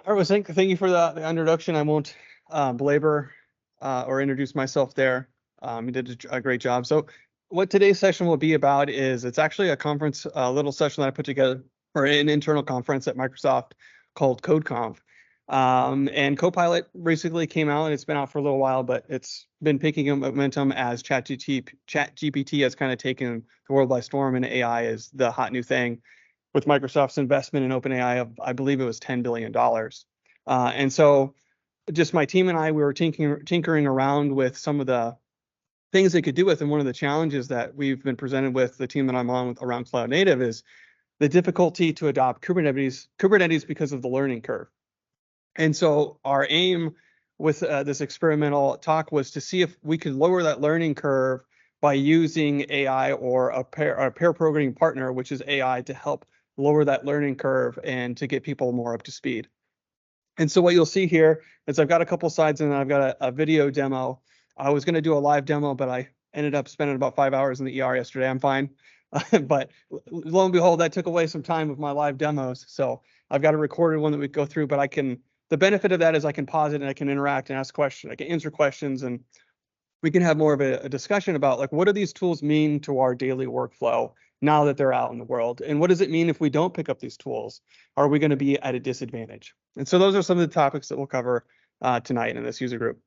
All right, well, thank you for the introduction. I won't belabor or introduce myself there. You did a great job. So what today's session will be about is it's actually a conference, a little session that I put together for an internal conference at Microsoft called CodeConf. And Copilot recently came out, and it's been out for a little while, but it's been picking up momentum as ChatGPT has kind of taken the world by storm, and AI is the hot new thing, with Microsoft's investment in OpenAI of, I believe it was $10 billion. And so just my team and I, we were tinkering around with some of the things they could do with. And one of the challenges that we've been presented with, the team that I'm on with around cloud native, is the difficulty to adopt Kubernetes because of the learning curve. And so our aim with this experimental talk was to see if we could lower that learning curve by using AI or a pair programming partner, which is AI, to help lower that learning curve and to get people more up to speed. And so what you'll see here is I've got a couple slides and I've got a video demo. I was going to do a live demo, but I ended up spending about 5 hours in the ER yesterday. I'm fine. But lo and behold, that took away some time of my live demos. So I've got a recorded one that we go through, but the benefit of that is I can pause it and I can interact and ask questions. I can answer questions, and we can have more of a discussion about, like, what do these tools mean to our daily workflow now that they're out in the world? And what does it mean if we don't pick up these tools? Are we going to be at a disadvantage? And so those are some of the topics that we'll cover tonight in this user group.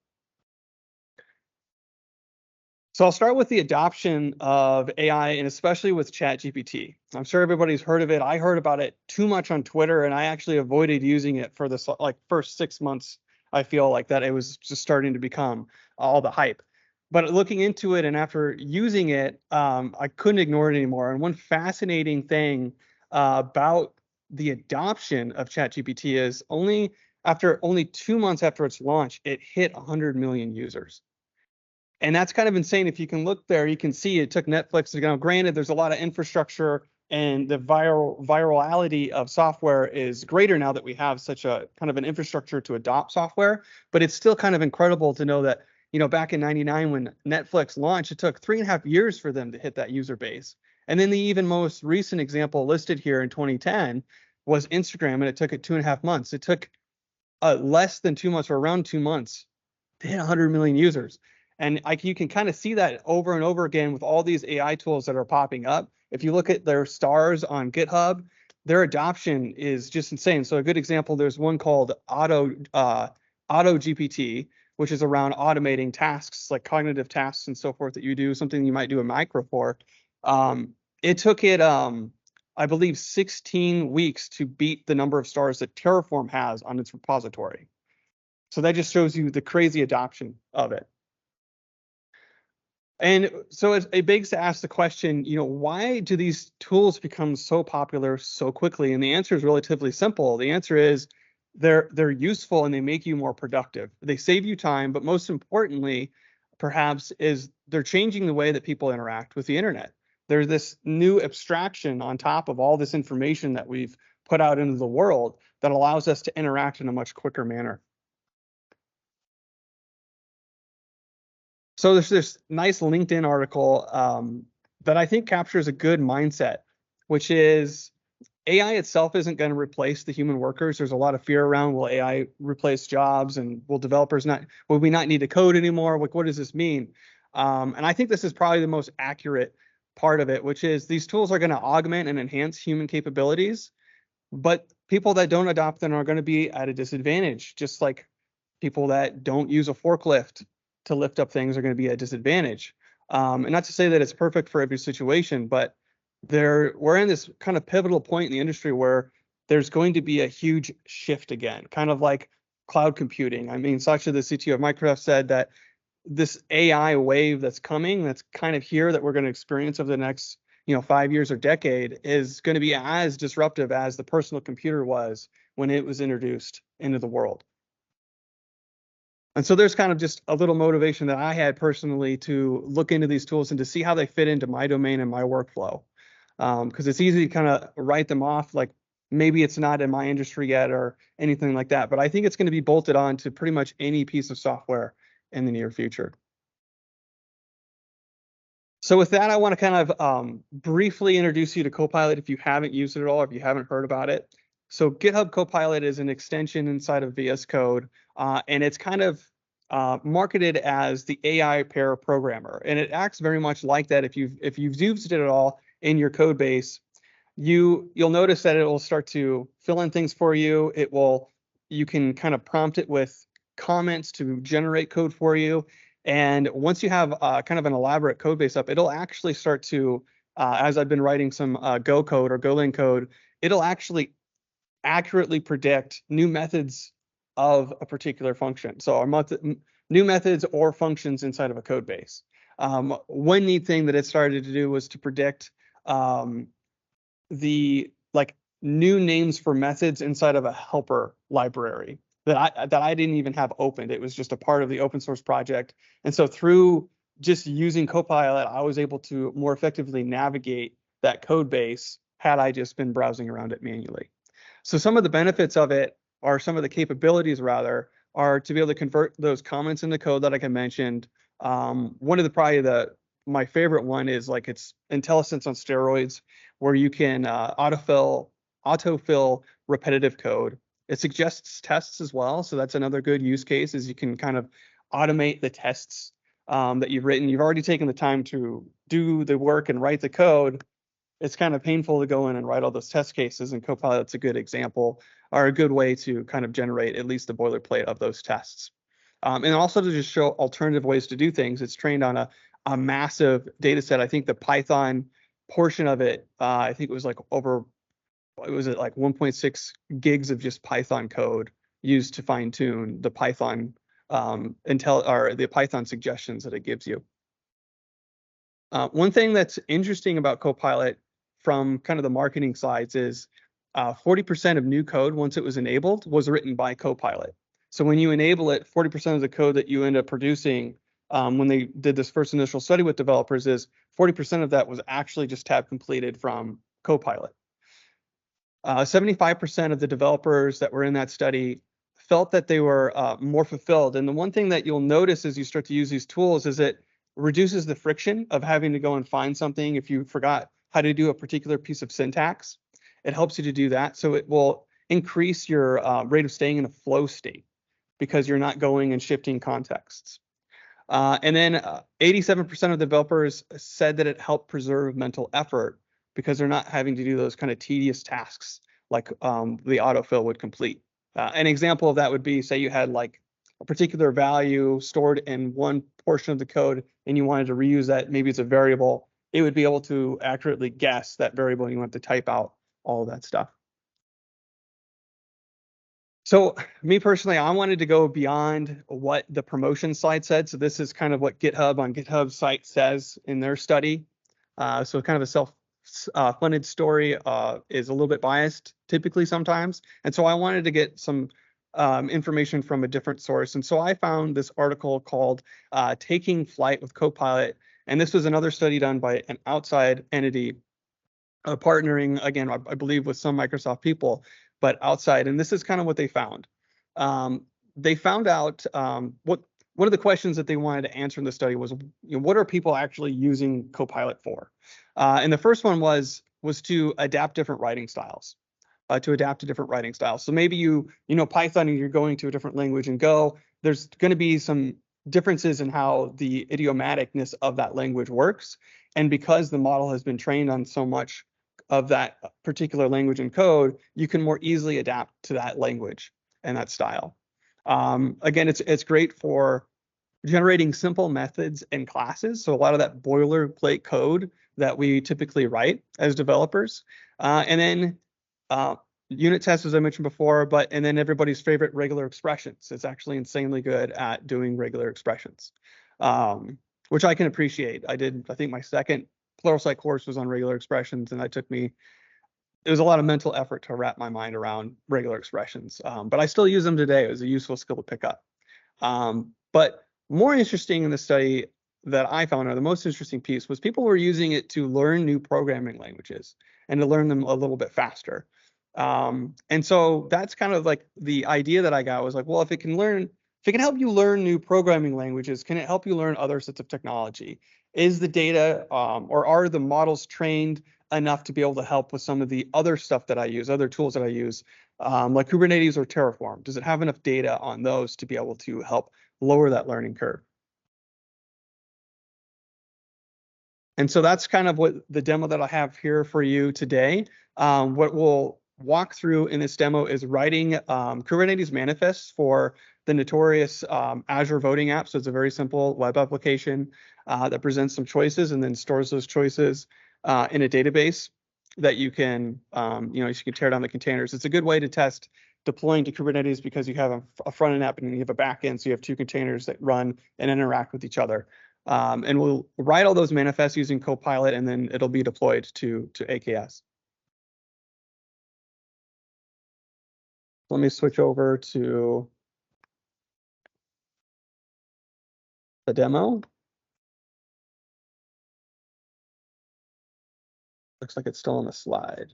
So I'll start with the adoption of AI, and especially with ChatGPT. I'm sure everybody's heard of it. I heard about it too much on Twitter, and I actually avoided using it for the first 6 months. I feel like that it was just starting to become all the hype. But looking into it and after using it, I couldn't ignore it anymore. And one fascinating thing about the adoption of ChatGPT is only 2 months after its launch, it hit 100 million users. And that's kind of insane. If you can look there, you can see it took Netflix to go. Granted, there's a lot of infrastructure, and the virality of software is greater now that we have such a kind of an infrastructure to adopt software. But it's still kind of incredible to know that, back in '99 when Netflix launched, it took 3.5 years for them to hit that user base. And then the even most recent example listed here in 2010 was Instagram, and it took it 2.5 months. It took less than 2 months, or around 2 months, to hit 100 million users. And you can kind of see that over and over again with all these AI tools that are popping up. If you look at their stars on GitHub, their adoption is just insane. So a good example, there's one called Auto GPT, which is around automating tasks, like cognitive tasks and so forth that you do, something you might do a micro for. It took it, I believe, 16 weeks to beat the number of stars that Terraform has on its repository. So that just shows you the crazy adoption of it. And so it begs to ask the question, why do these tools become so popular so quickly? And the answer is relatively simple. The answer is they're useful and they make you more productive. They save you time, but most importantly, perhaps, is they're changing the way that people interact with the internet. There's this new abstraction on top of all this information that we've put out into the world that allows us to interact in a much quicker manner. So there's this nice LinkedIn article that I think captures a good mindset, which is AI itself isn't going to replace the human workers. There's a lot of fear around, will AI replace jobs, and will we not need to code anymore? What does this mean? And I think this is probably the most accurate part of it, which is these tools are going to augment and enhance human capabilities, but people that don't adopt them are going to be at a disadvantage, just like people that don't use a forklift to lift up things are going to be at a disadvantage. And not to say that it's perfect for every situation, but we're in this kind of pivotal point in the industry where there's going to be a huge shift again, kind of like cloud computing. I mean, Satya, the CTO of Microsoft, said that this AI wave that's coming, that's kind of here, that we're going to experience over the next 5 years or decade, is going to be as disruptive as the personal computer was when it was introduced into the world. And so there's kind of just a little motivation that I had personally to look into these tools and to see how they fit into my domain and my workflow. Because it's easy to kind of write them off like maybe it's not in my industry yet or anything like that. But I think it's going to be bolted on to pretty much any piece of software in the near future. So with that, I want to kind of briefly introduce you to Copilot if you haven't used it at all, if you haven't heard about it. So GitHub Copilot is an extension inside of VS Code, and it's kind of marketed as the AI pair programmer, and it acts very much like that. If you've used it at all in your code base, you'll notice that it will start to fill in things for you. You can kind of prompt it with comments to generate code for you. And once you have kind of an elaborate code base up, it'll actually start to, as I've been writing some Go code or Golang code, it'll actually accurately predict new methods of a particular function. So new methods or functions inside of a code base. One neat thing that it started to do was to predict the new names for methods inside of a helper library that I didn't even have opened. It was just a part of the open source project. And so through just using Copilot, I was able to more effectively navigate that code base had I just been browsing around it manually. So some of the benefits of it, or some of the capabilities rather, are to be able to convert those comments into code that I mentioned. One of my favorite one is it's IntelliSense on steroids, where you can autofill repetitive code. It suggests tests as well, so that's another good use case, is you can kind of automate the tests that you've written. You've already taken the time to do the work and write the code. It's kind of painful to go in and write all those test cases, and Copilot's a good example, or a good way to kind of generate at least the boilerplate of those tests. And also to just show alternative ways to do things. It's trained on a massive data set. I think the Python portion of it, I think it was 1.6 gigs of just Python code used to fine tune the Python the Python suggestions that it gives you. One thing that's interesting about Copilot from kind of the marketing sides is 40% of new code, once it was enabled, was written by Copilot. So when you enable it, 40% of the code that you end up producing, when they did this first initial study with developers, is 40% of that was actually just tab completed from Copilot. 75% of the developers that were in that study felt that they were more fulfilled. And the one thing that you'll notice as you start to use these tools is it reduces the friction of having to go and find something. If you forgot how to do a particular piece of syntax, it helps you to do that. So it will increase your rate of staying in a flow state because you're not going and shifting contexts. And then 87% of developers said that it helped preserve mental effort because they're not having to do those kind of tedious tasks like the autofill would complete. An example of that would be, say you had a particular value stored in one portion of the code and you wanted to reuse that, maybe it's a variable, it would be able to accurately guess that variable and you want to type out all of that stuff. So me personally, I wanted to go beyond what the promotion slide said. So this is kind of what GitHub on GitHub's site says in their study. So kind of a self-funded story is a little bit biased typically sometimes. And so I wanted to get some information from a different source. And so I found this article called Taking Flight with Copilot. And this was another study done by an outside entity partnering, again, I believe with some Microsoft people, but outside. And this is kind of what they found. They found out one of the questions that they wanted to answer in the study was, what are people actually using Copilot for? And the first one was to adapt different writing styles. So maybe you know Python and you're going to a different language in Go. There's going to be some differences in how the idiomaticness of that language works. And because the model has been trained on so much of that particular language and code, you can more easily adapt to that language and that style. Again, it's great for generating simple methods and classes. So a lot of that boilerplate code that we typically write as developers. And then unit tests, as I mentioned before, and then everybody's favorite regular expressions. It's actually insanely good at doing regular expressions, which I can appreciate. I think my second Pluralsight course was on regular expressions, and it was a lot of mental effort to wrap my mind around regular expressions. But I still use them today. It was a useful skill to pick up. But more interesting in the study that I found, or the most interesting piece, was people were using it to learn new programming languages and to learn them a little bit faster. And so that's kind of like the idea that I got was well, if it can help you learn new programming languages, can it help you learn other sets of technology? Is the data or are the models trained enough to be able to help with some of the other stuff that I use, other tools that I use, like Kubernetes or Terraform? Does it have enough data on those to be able to help lower that learning curve? And so that's kind of what the demo that I have here for you today. What we'll walk through in this demo is writing Kubernetes manifests for the notorious Azure voting app. So it's a very simple web application that presents some choices and then stores those choices in a database that you can tear down the containers. It's a good way to test deploying to Kubernetes because you have a front end app and you have a back end, so you have two containers that run and interact with each other. And we'll write all those manifests using Copilot, and then it'll be deployed to AKS. Let me switch over to the demo. Looks like it's still on the slide.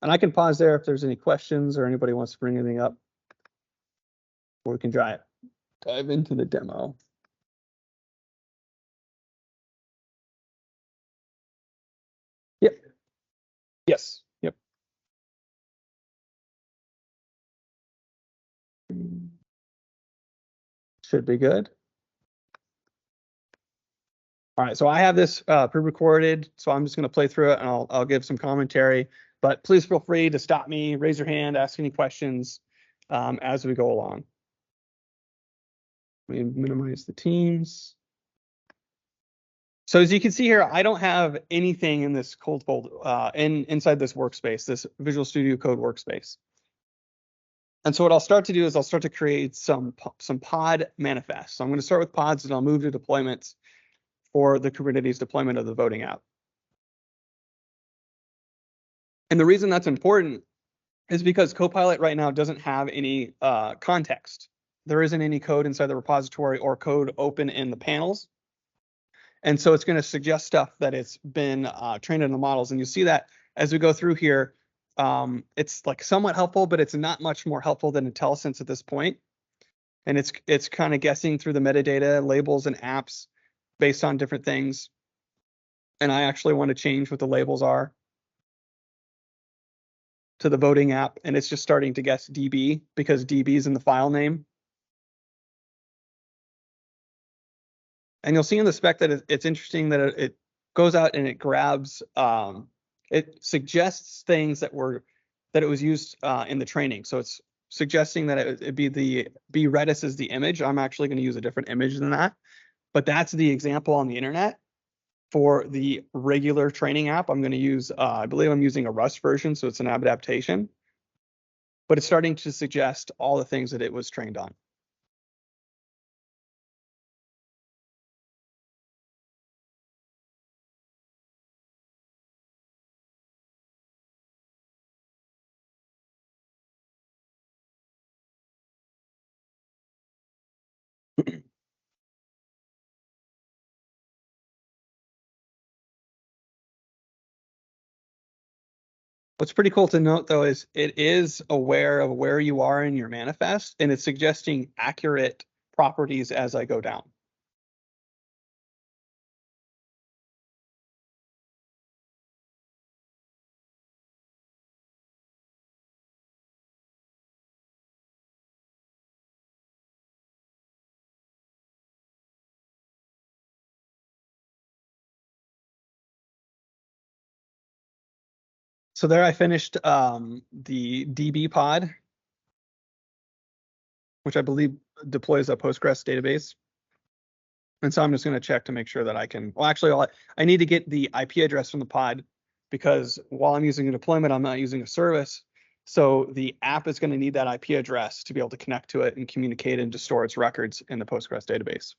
And I can pause there if there's any questions or anybody wants to bring anything up, or we can dive into the demo. Yep. Yes. Yep. Should be good. All right, so I have this pre-recorded, so I'm just going to play through it and I'll give some commentary. But please feel free to stop me, raise your hand, ask any questions as we go along. Let me minimize the teams. So as you can see here, I don't have anything in this cold folder inside this workspace, this Visual Studio Code workspace. And so what I'll start to do is I'll start to create some pod manifests. So I'm going to start with pods and I'll move to deployments for the Kubernetes deployment of the voting app. And the reason that's important is because Copilot right now doesn't have any context. There isn't any code inside the repository or code open in the panels. And so it's going to suggest stuff that it's been trained in the models. And you see that as we go through here, it's like somewhat helpful, but it's not much more helpful than IntelliSense at this point. And it's kind of guessing through the metadata, labels, and apps based on different things. And I actually want to change what the labels are to the voting app, and it's just starting to guess DB because DB is in the file name. And you'll see in the spec that it's interesting that it goes out and it grabs, it suggests things that it was used in the training. So it's suggesting that it'd be Redis as the image. I'm actually going to use a different image than that, but that's the example on the internet. For the regular training app, I'm going to use, I believe I'm using a Rust version, so it's an adaptation. But it's starting to suggest all the things that it was trained on. What's pretty cool to note, though, is it is aware of where you are in your manifest, and it's suggesting accurate properties as I go down. So there I finished the DB pod, which I believe deploys a Postgres database. And so I'm just going to check to make sure that I can, well, actually, I need to get the IP address from the pod because while I'm using a deployment, I'm not using a service. So the app is going to need that IP address to be able to connect to it and communicate and to store its records in the Postgres database.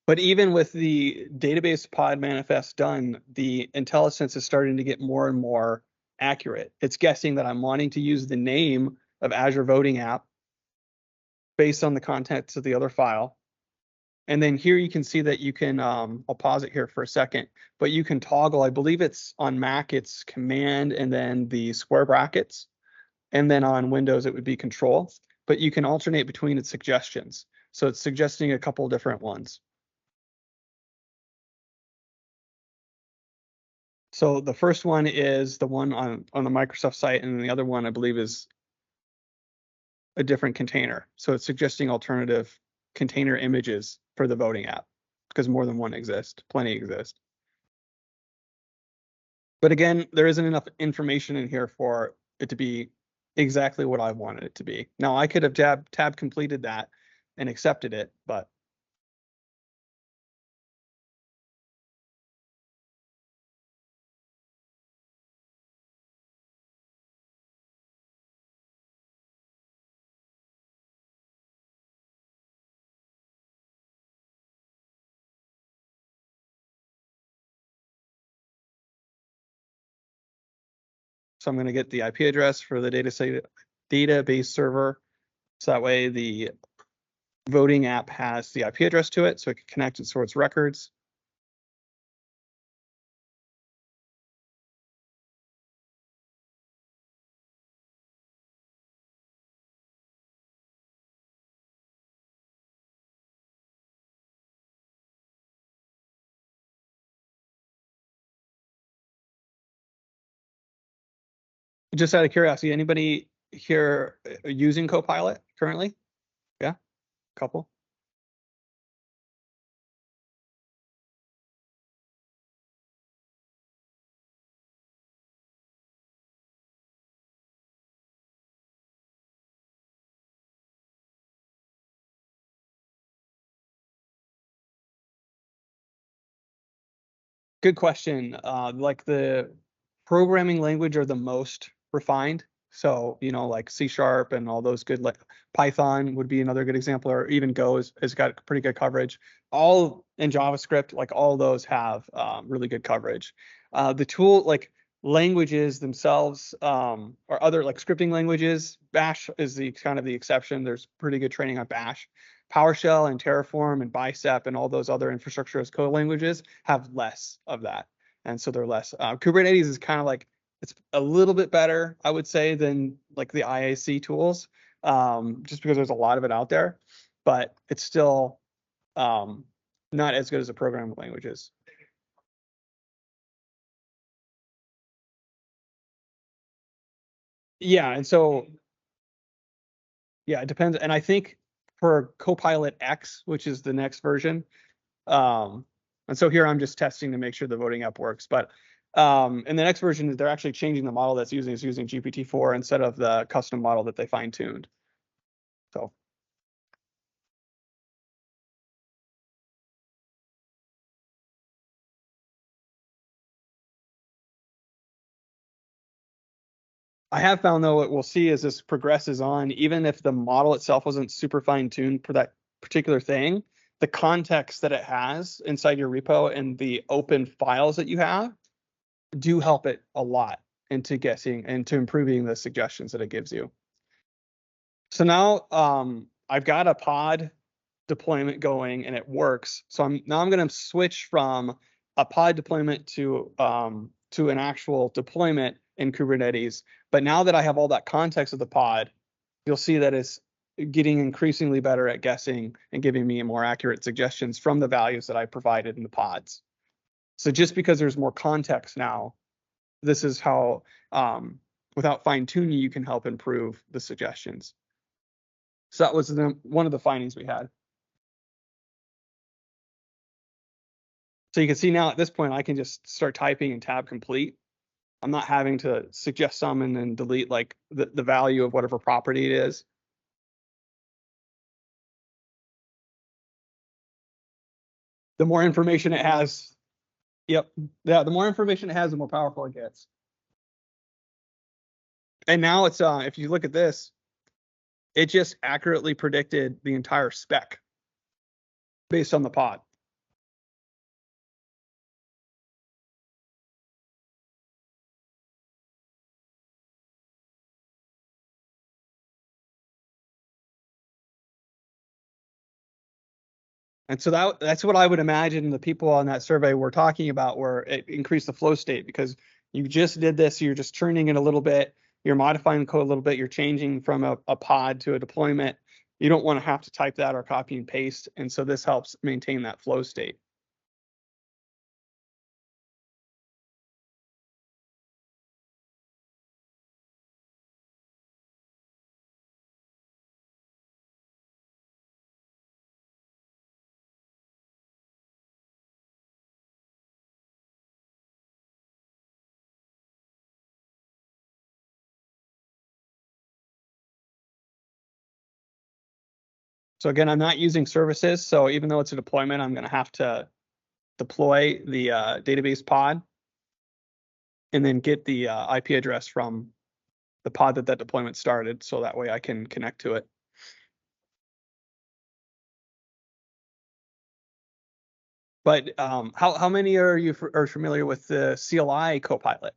But even with the database pod manifest done, the IntelliSense is starting to get more and more accurate. It's guessing that I'm wanting to use the name of Azure Voting App based on the contents of the other file. And then here you can see that you can, I'll pause it here for a second, but you can toggle, I believe it's on Mac, it's Command and then the square brackets. And then on Windows, it would be Control, but you can alternate between its suggestions. So it's suggesting a couple different ones. So the first one is the one on the Microsoft site, and the other one I believe is a different container. So it's suggesting alternative container images for the voting app because more than one exist, plenty exist. But again, there isn't enough information in here for it to be exactly what I wanted it to be. Now I could have tab completed that and accepted it, but so I'm going to get the IP address for the database server. So that way the voting app has the IP address to it, so it can connect and store its records. Just out of curiosity, anybody here using Copilot currently? Yeah, couple. Good question. Like the programming language are the most refined. So, like C# and all those good, like Python would be another good example, or even Go has got pretty good coverage. All in JavaScript, like all those have really good coverage. The tool, like languages themselves, or other like scripting languages, Bash is the kind of the exception. There's pretty good training on Bash. PowerShell and Terraform and Bicep and all those other infrastructure as code languages have less of that. And so they're less. Kubernetes is kind of like, it's a little bit better, I would say, than like the IAC tools, just because there's a lot of it out there, but it's still not as good as the programming languages. Yeah, and so, yeah, it depends. And I think for Copilot X, which is the next version, and so here I'm just testing to make sure the voting app works. But in the next version, they're actually changing the model that's using GPT-4 instead of the custom model that they fine-tuned. So I have found though, what we'll see as this progresses on, even if the model itself wasn't super fine-tuned for that particular thing, the context that it has inside your repo and the open files that you have do help it a lot into guessing and to improving the suggestions that it gives you. So now I've got a pod deployment going and it works. So I'm going to switch from a pod deployment to an actual deployment in Kubernetes. But now that I have all that context of the pod, you'll see that it's getting increasingly better at guessing and giving me more accurate suggestions from the values that I provided in the pods. So just because there's more context now, this is how, without fine tuning, you can help improve the suggestions. So that was one of the findings we had. So you can see now at this point, I can just start typing and tab complete. I'm not having to suggest some and then delete like the value of whatever property it is. The more information it has, yep. Yeah, the more information it has, the more powerful it gets. And now it's, if you look at this, it just accurately predicted the entire spec based on the pod. And so that's what I would imagine the people on that survey were talking about, where it increased the flow state, because you just did this, you're just churning it a little bit, you're modifying the code a little bit, you're changing from a pod to a deployment. You don't want to have to type that or copy and paste. And so this helps maintain that flow state. So again, I'm not using services. So even though it's a deployment, I'm going to have to deploy the database pod and then get the IP address from the pod that deployment started. So that way I can connect to it. But how many are you are familiar with the CLI Copilot?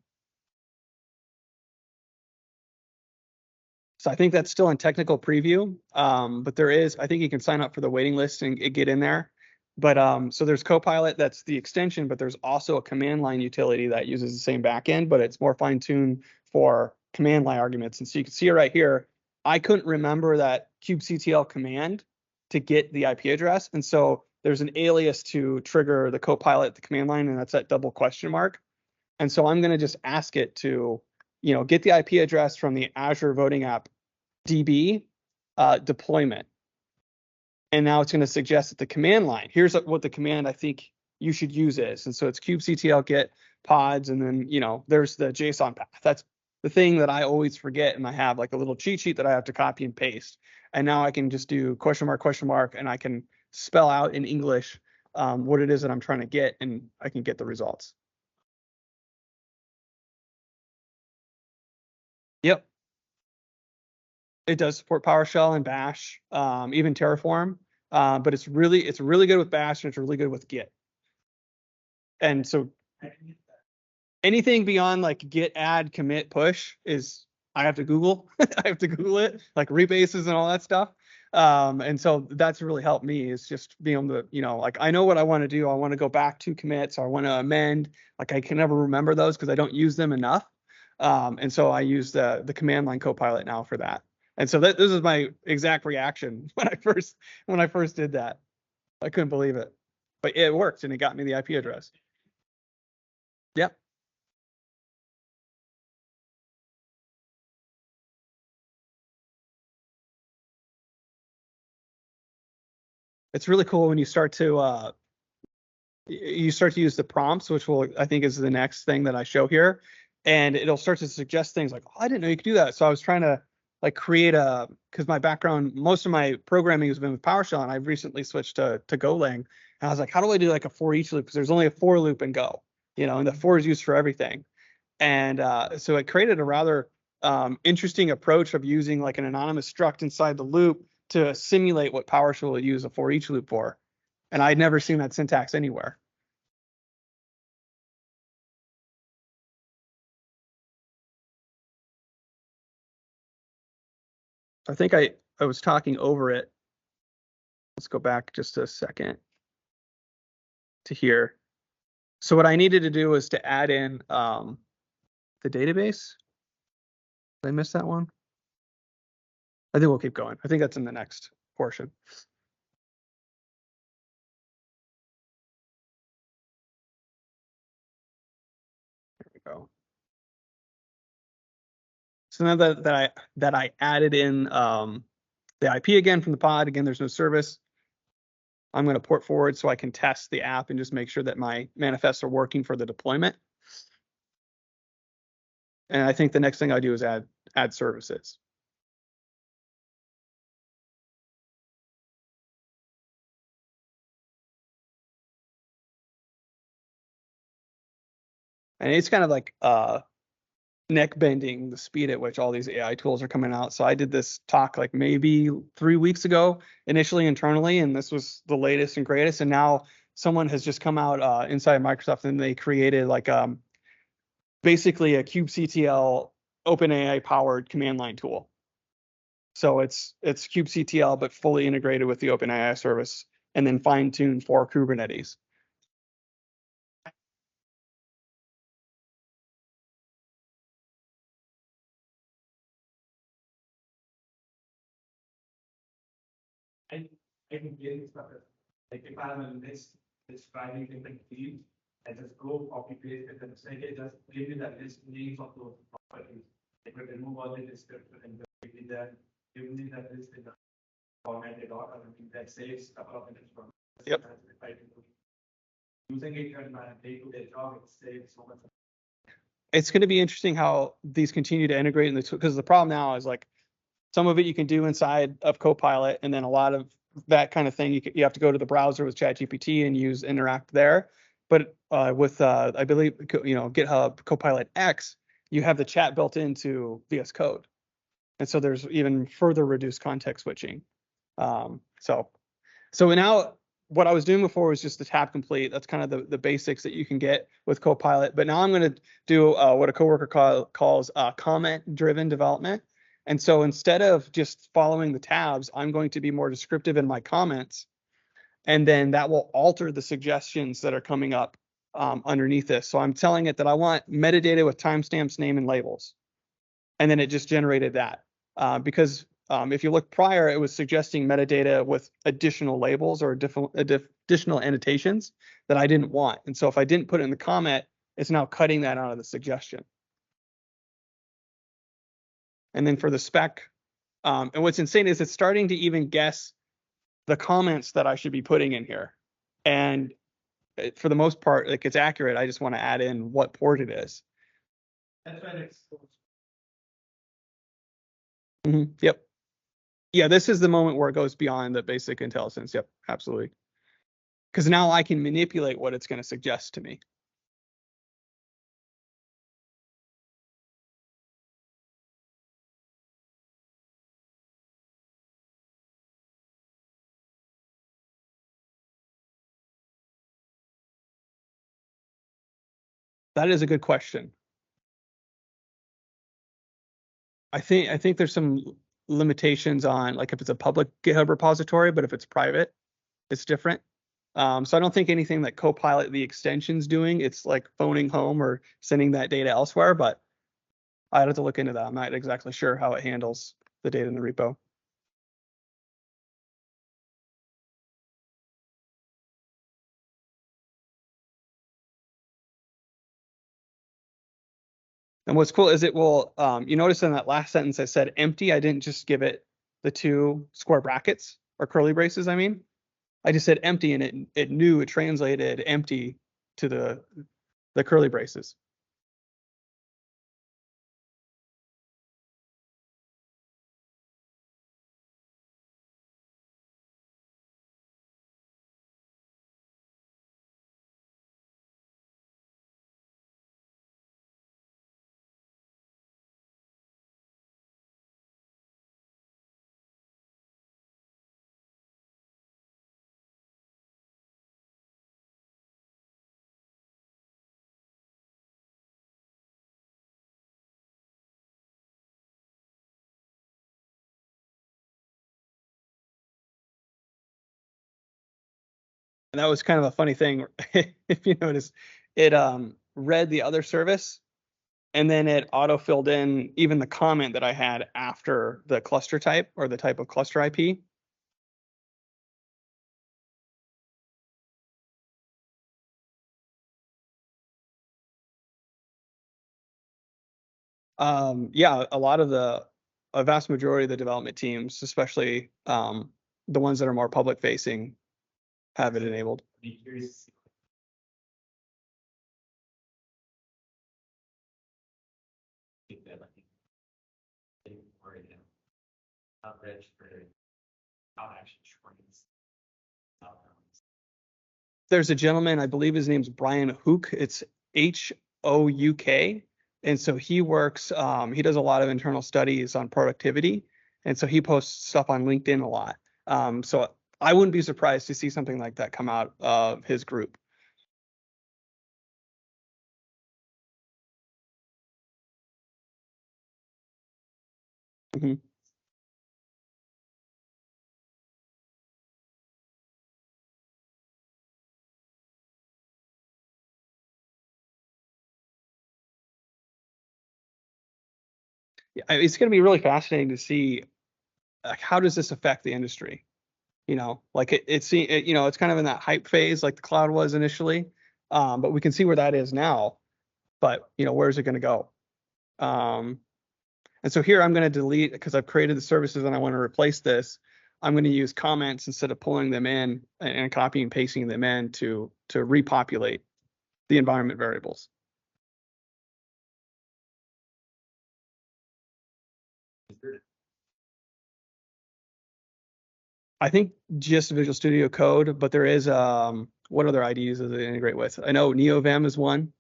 So I think that's still in technical preview, but there is, I think you can sign up for the waiting list and get in there. But so there's Copilot, that's the extension, but there's also a command line utility that uses the same backend, but it's more fine-tuned for command line arguments. And so you can see it right here. I couldn't remember that kubectl command to get the IP address. And so there's an alias to trigger the Copilot, the command line, and that's that double question mark. And so I'm going to just ask it to, get the IP address from the Azure voting app DB deployment. And now it's going to suggest that the command line, here's what the command I think you should use is. And so it's kubectl get pods, and then, there's the JSON path. That's the thing that I always forget. And I have like a little cheat sheet that I have to copy and paste. And now I can just do question mark, and I can spell out in English what it is that I'm trying to get, and I can get the results. Yep. It does support PowerShell and Bash, even Terraform, but it's really good with Bash, and it's really good with Git. And so anything beyond like git, add, commit, push is I have to Google. I have to Google it, like rebases and all that stuff. And so that's really helped me, is just being able to, like I know what I want to do. I want to go back to commits. I want to amend. Like I can never remember those because I don't use them enough. And so I use the command line Copilot now for that. And so this is my exact reaction when I first did that. I couldn't believe it, but it worked, and it got me the IP address. Yep. It's really cool when you start to use the prompts, which I think is the next thing that I show here, and it'll start to suggest things like, oh, I didn't know you could do that. So I was trying to like create because my background, most of my programming has been with PowerShell, and I've recently switched to Golang. And I was like, how do I do like a for each loop? Because there's only a for loop in Go, and the for is used for everything. And so it created a rather interesting approach of using like an anonymous struct inside the loop to simulate what PowerShell will use a for each loop for. And I'd never seen that syntax anywhere. I think I was talking over it. Let's go back just a second to here. So what I needed to do was to add in the database. Did I miss that one? I think we'll keep going. I think that's in the next portion. There we go. So now that I added in the IP again from the pod, again, there's no service. I'm going to port forward so I can test the app and just make sure that my manifests are working for the deployment. And I think the next thing I do is add services. And it's kind of like neck bending the speed at which all these AI tools are coming out. So I did this talk like maybe 3 weeks ago, initially internally, and this was the latest and greatest. And now someone has just come out inside Microsoft, and they created like basically a kubectl OpenAI powered command line tool. So it's kubectl, but fully integrated with the OpenAI service. and then fine tune for Kubernetes. I can get it started. Like if I'm in this describing different fields, I just go copy paste and then say, okay, just give me the list names of those properties. I could remove all the description and just give me that list in the formatted or something that saves a couple of minutes from. Yep. Using it in my day-to-day job, it saves so much. It's going to be interesting how these continue to integrate in the tool, because the problem now is like some of it you can do inside of Copilot, and then a lot of that kind of thing you have to go to the browser with ChatGPT and use interact there. But with I believe GitHub Copilot X, you have the chat built into VS Code, and so there's even further reduced context switching. So now what I was doing before was just the tab complete. That's kind of the basics that you can get with Copilot. But now I'm going to do what a coworker calls comment-driven development. And so instead of just following the tabs, I'm going to be more descriptive in my comments. And then that will alter the suggestions that are coming up underneath this. So I'm telling it that I want metadata with timestamps, name, and labels. And then it just generated that. Because if you look prior, it was suggesting metadata with additional labels or additional annotations that I didn't want. And so if I didn't put it in the comment, it's now cutting that out of the suggestion. And then for the spec, and what's insane is it's starting to even guess the comments that I should be putting in here. And for the most part, like it's accurate. I just want to add in what port it is. That's why it's. Yep. Yeah, this is the moment where it goes beyond the basic intelligence. Yep, absolutely. Because now I can manipulate what it's going to suggest to me. That is a good question. I think there's some limitations on like if it's a public GitHub repository, but if it's private, it's different. So I don't think anything that Copilot, the extension's doing, it's like phoning home or sending that data elsewhere, but I'd have to look into that. I'm not exactly sure how it handles the data in the repo. And what's cool is it will, you notice in that last sentence I said empty. I didn't just give it the 2 square brackets or curly braces, I mean. I just said empty, and it knew, it translated empty to the curly braces. And that was kind of a funny thing. If you notice, it read the other service, and then it auto filled in even the comment that I had after the cluster type or the type of cluster IP. Yeah, a vast majority of the development teams, especially the ones that are more public facing, have it enabled. Be curious. There's a gentleman, I believe his name's Brian Hook. It's Houk. And so he works, he does a lot of internal studies on productivity. And so he posts stuff on LinkedIn a lot. So I wouldn't be surprised to see something like that come out of his group. Mhm. It's going to be really fascinating to see like how does this affect the industry? Like it's it's kind of in that hype phase like the cloud was initially, but we can see where that is now. But where's it going to go? And so here I'm going to delete because I've created the services and I want to replace this. I'm going to use comments instead of pulling them in and copying and pasting them in to repopulate the environment variables. I think just Visual Studio Code, but there is what other IDEs does it integrate with? I know NeoVim is one.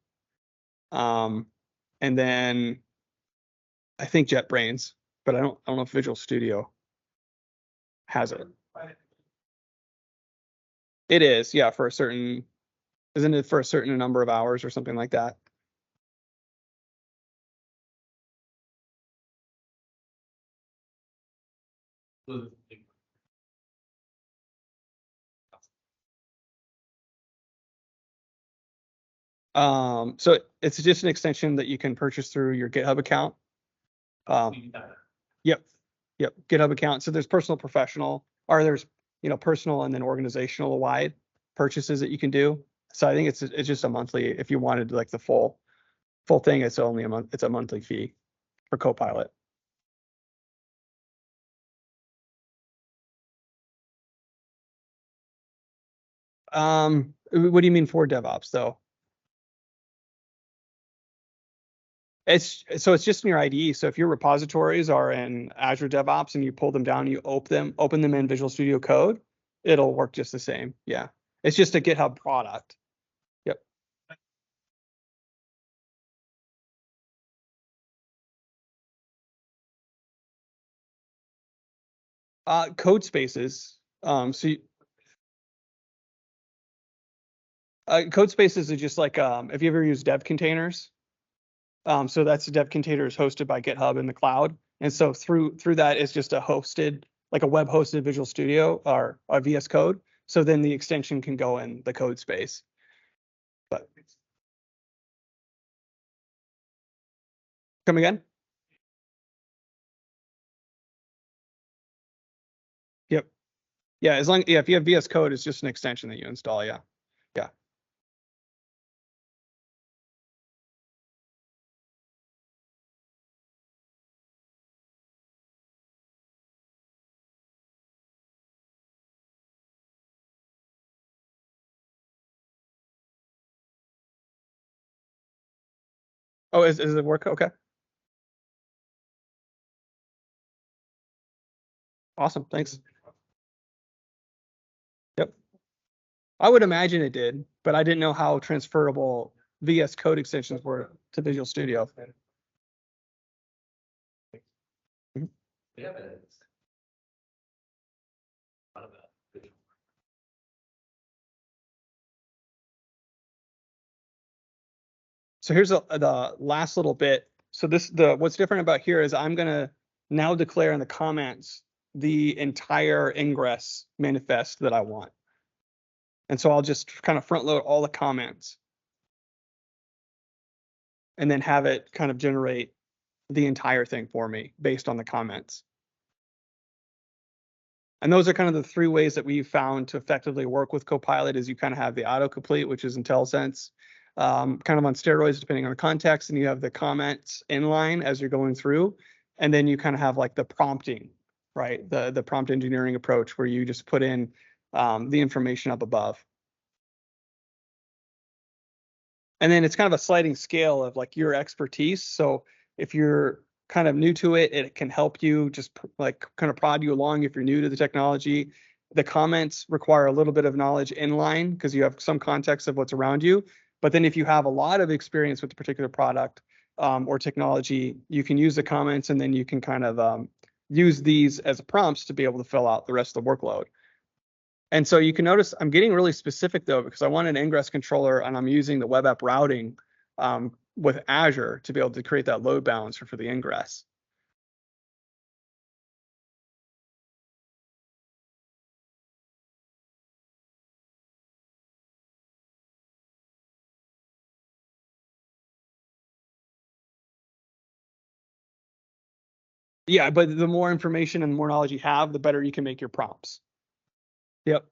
And then I think JetBrains, but I don't know if Visual Studio has it. It is, yeah, for a certain, isn't it for a certain number of hours or something like that? So it's just an extension that you can purchase through your GitHub account. Yep, GitHub account. So there's personal, professional, or there's personal and then organizational wide purchases that you can do. So I think it's just a monthly. If you wanted like the full thing, it's only a month. It's a monthly fee for Copilot. What do you mean for DevOps though? It's just in your IDE. So if your repositories are in Azure DevOps and you pull them down, you open them in Visual Studio Code, it'll work just the same. Yeah. It's just a GitHub product. Yep. Code spaces. Code spaces is just like if you ever use dev containers. So that's dev containers hosted by GitHub in the cloud. And so through that is just a hosted, like a web hosted Visual Studio or a VS Code. So then the extension can go in the code space. But come again? Yep. Yeah, if you have VS Code, it's just an extension that you install. Yeah. Yeah. Oh, is it work? Okay. Awesome. Thanks. Yep. I would imagine it did, but I didn't know how transferable VS Code extensions were to Visual Studio. Mhm. So here's the last little bit. So what's different about here is I'm gonna now declare in the comments the entire ingress manifest that I want. And so I'll just kind of front load all the comments and then have it kind of generate the entire thing for me based on the comments. And those are kind of the three ways that we've found to effectively work with Copilot is you kind of have the autocomplete, which is IntelliSense, kind of on steroids depending on the context, and you have the comments inline as you're going through, and then you kind of have like the prompting, right? The prompt engineering approach where you just put in the information up above. And then it's kind of a sliding scale of like your expertise. So if you're kind of new to it, it can help you just like kind of prod you along if you're new to the technology. The comments require a little bit of knowledge inline because you have some context of what's around you. But then if you have a lot of experience with the particular product or technology, you can use the comments and then you can kind of use these as prompts to be able to fill out the rest of the workload. And so you can notice I'm getting really specific though, because I want an ingress controller and I'm using the web app routing with Azure to be able to create that load balancer for the ingress. Yeah, but the more information and the more knowledge you have, the better you can make your prompts. Yep.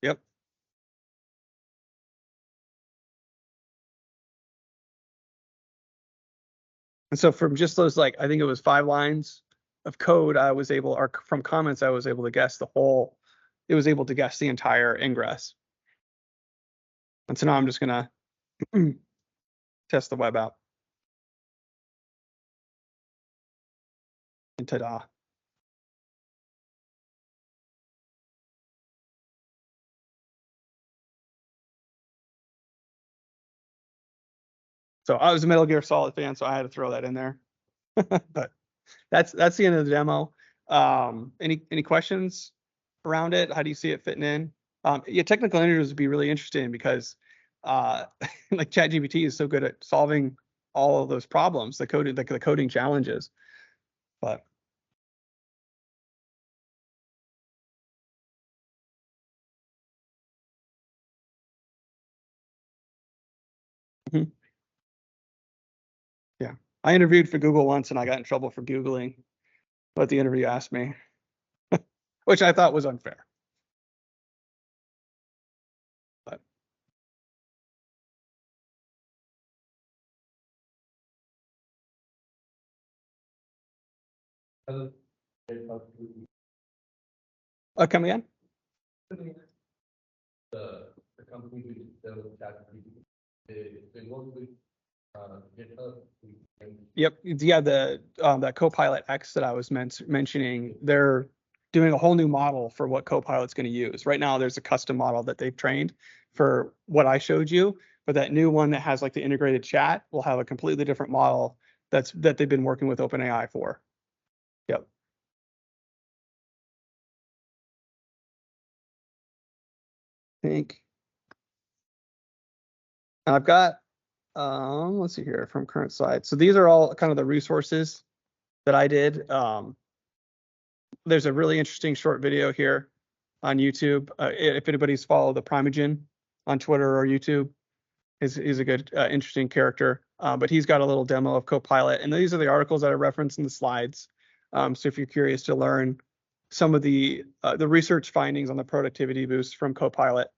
Yep. And so from just those, like, I think it was 5 lines of code, I was able, or from comments, I was able to guess it was able to guess the entire ingress. And so now I'm just gonna test the web app. And ta-da. So I was a Metal Gear Solid fan, so I had to throw that in there. But that's the end of the demo. Any questions around it? How do you see it fitting in? Yeah, technical interviews would be really interesting because like ChatGPT is so good at solving all of those problems, the coding challenges. But mhm, yeah, I interviewed for Google once and I got in trouble for Googling what the interview asked me, which I thought was unfair. But come again? The company who developed ChatGPT, they work with GitHub. Yep. Yeah, that Copilot X that I was mentioning, they're doing a whole new model for what Copilot's going to use. Right now, there's a custom model that they've trained for what I showed you, but that new one that has like the integrated chat will have a completely different model that they've been working with OpenAI for. Yep. I think I've got let's see here from current slide. So these are all kind of the resources that I did. There's a really interesting short video here on YouTube. If anybody's followed the Primogen on Twitter or YouTube, he's a good, interesting character. But he's got a little demo of Copilot, and these are the articles that I referenced in the slides. So if you're curious to learn some of the research findings on the productivity boost from Copilot,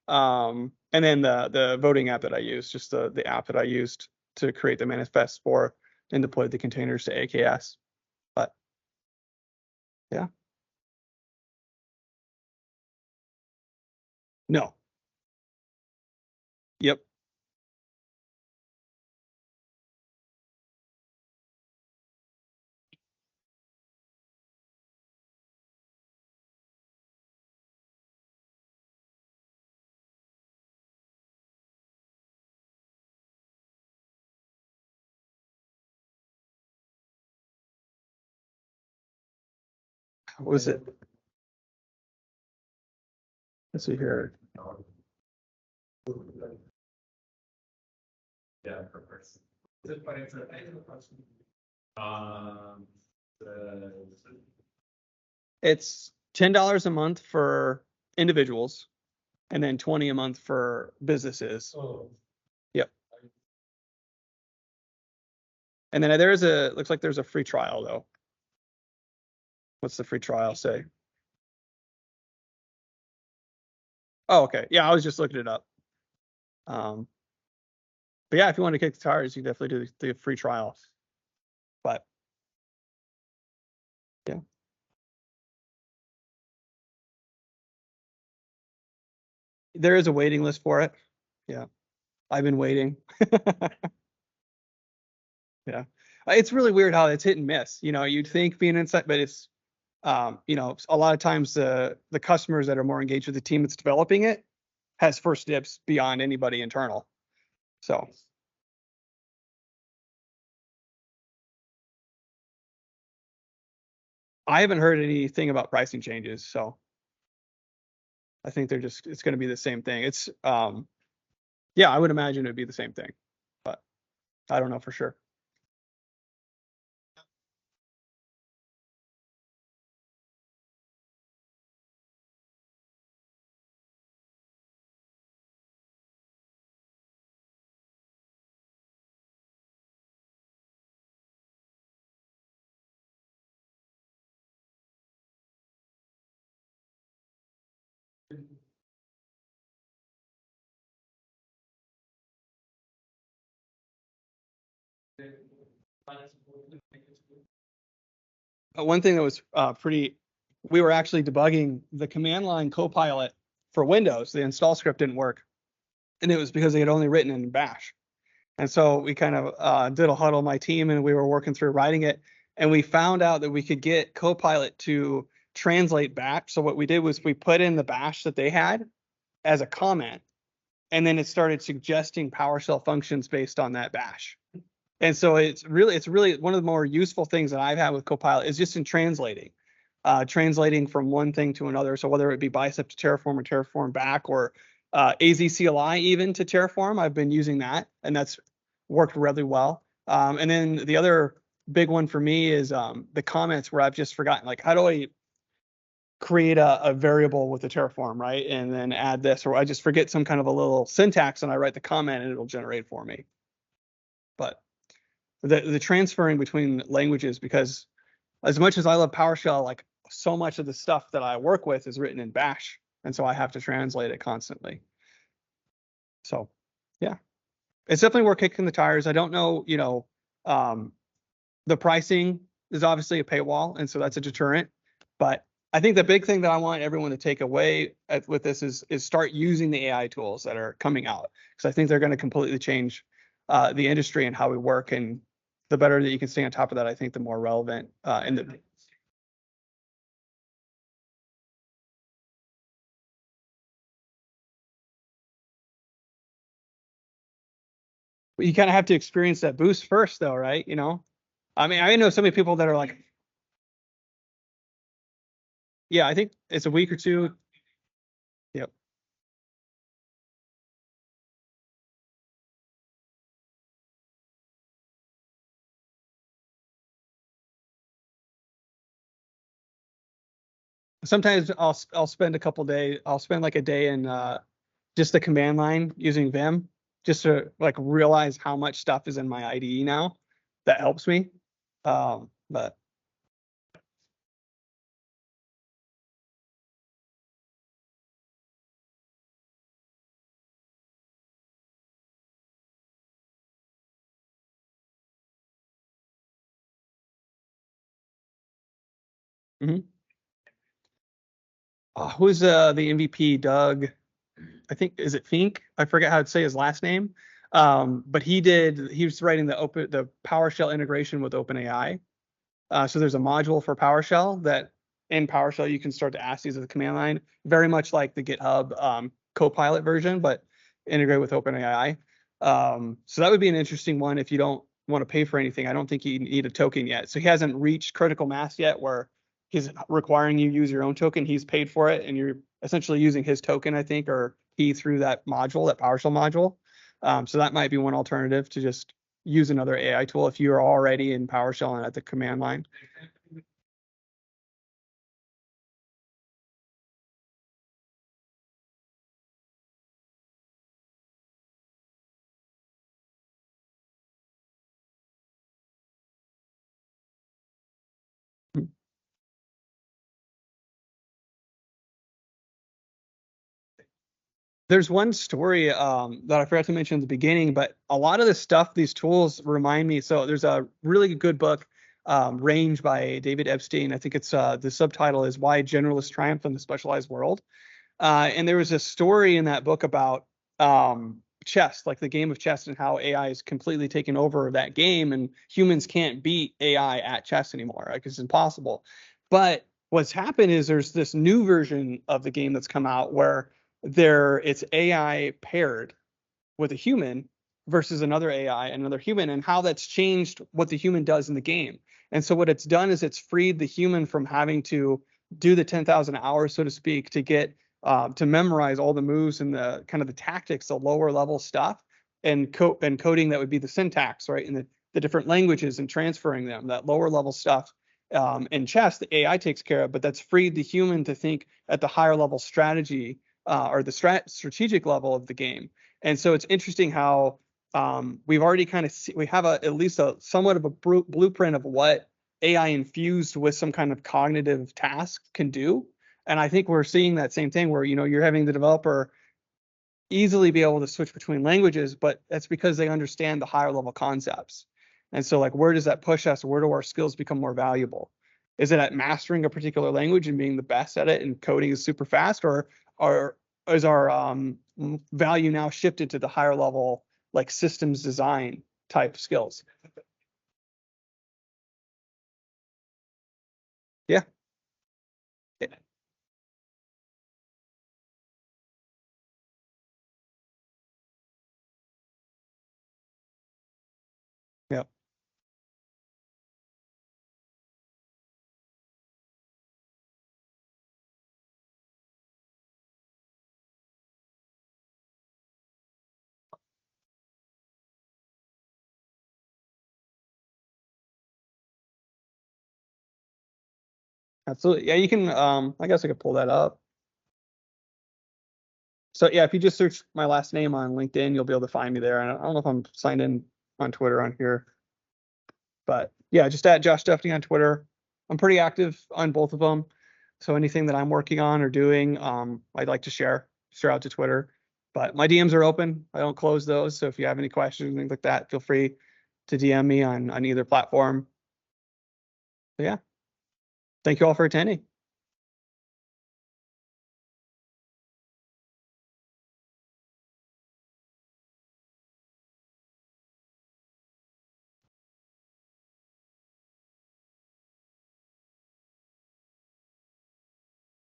and then the voting app that I used, just the app that I used to create the manifest for and deploy the containers to AKS. But yeah, no, yep. What was it? Let's see here. Yeah, per person. Is it financial aid or person? Um, It's $10 a month for individuals, and then 20 a month for businesses. oh, Yep. And then looks like there's a free trial though. What's the free trial say? Oh, okay. Yeah, I was just looking it up. But yeah, if you want to kick the tires, you definitely do the free trial. But yeah, there is a waiting list for it. Yeah, I've been waiting. Yeah, it's really weird how it's hit and miss. You know, you'd think being inside, but it's you know, a lot of times the customers that are more engaged with the team that's developing it has first dibs beyond anybody internal. So I haven't heard anything about pricing changes. So I think it's going to be the same thing. It's yeah, I would imagine it'd be the same thing, but I don't know for sure. One thing that was we were actually debugging the command line Copilot for Windows. The install script didn't work, and it was because they had only written in Bash. And so we kind of did a huddle, my team, and we were working through writing it. And we found out that we could get Copilot to translate Bash. So what we did was we put in the Bash that they had as a comment, and then it started suggesting PowerShell functions based on that Bash. And so it's really one of the more useful things that I've had with Copilot is just in translating from one thing to another. So whether it be Bicep to Terraform or Terraform back or AZCLI even to Terraform, I've been using that, and that's worked really well. And then the other big one for me is the comments, where I've just forgotten, like, how do I create a variable with the Terraform, right? And then add this, or I just forget some kind of a little syntax and I write the comment and it'll generate for me. But the transferring between languages, because as much as I love PowerShell, like, so much of the stuff that I work with is written in Bash, and so I have to translate it constantly. So yeah, it's definitely worth kicking the tires. I don't know, the pricing is obviously a paywall, and so that's a deterrent. But I think the big thing that I want everyone to take away with this is start using the AI tools that are coming out, because I think they're going to completely change the industry and how we work. And the better that you can stay on top of that, I think the more relevant in the. You kind of have to experience that boost first, though, right? I mean, I know so many people that are like, yeah, I think it's a week or two. Yep. Sometimes I'll spend a couple days. I'll spend like a day in just the command line using Vim, just to like realize how much stuff is in my IDE now. That helps me. But mhm. Who's the MVP? Doug, I think, is it Fink? I forget how to say his last name. But he was writing the PowerShell integration with OpenAI. So there's a module for PowerShell that in PowerShell you can start to ask these as a command line, very much like the GitHub Copilot version, but integrate with OpenAI. So that would be an interesting one if you don't want to pay for anything. I don't think you need a token yet. So he hasn't reached critical mass yet where he's requiring you use your own token. He's paid for it, and you're essentially using his token, I think, or key through that module, that PowerShell module. So that might be one alternative, to just use another AI tool if you're already in PowerShell and at the command line. There's one story that I forgot to mention at the beginning, but a lot of the stuff, these tools remind me. So there's a really good book, Range by David Epstein. I think it's the subtitle is Why Generalists Triumph in the Specialized World. And there was a story in that book about chess, like the game of chess, and how AI is completely taken over that game, and humans can't beat AI at chess anymore. Like, it's impossible. But what's happened is there's this new version of the game that's come out where it's AI paired with a human versus another AI and another human, and how that's changed what the human does in the game. And so what it's done is it's freed the human from having to do the 10,000 hours, so to speak, to get to memorize all the moves and the kind of the tactics, the lower level stuff, and coding that would be the syntax, right, and the different languages and transferring them, that lower level stuff. In chess, the AI takes care of, but that's freed the human to think at the higher level strategy or the strategic level of the game. And so it's interesting how we've already kind of we have at least a somewhat of a blueprint of what AI infused with some kind of cognitive task can do. And I think we're seeing that same thing where, you're having the developer easily be able to switch between languages, but that's because they understand the higher level concepts. And so like, where does that push us? Where do our skills become more valuable? Is it at mastering a particular language and being the best at it and coding is super fast, or is our value now shifted to the higher level, like systems design type skills? Yeah. Yeah. Absolutely. Yeah, you can, I guess I could pull that up. So yeah, if you just search my last name on LinkedIn, you'll be able to find me there. And I don't know if I'm signed in on Twitter on here, but yeah, just at Josh Duffney on Twitter. I'm pretty active on both of them. So anything that I'm working on or doing, I'd like to share out to Twitter. But my DMs are open. I don't close those. So if you have any questions, things like that, feel free to DM me on either platform. But yeah, thank you all for attending.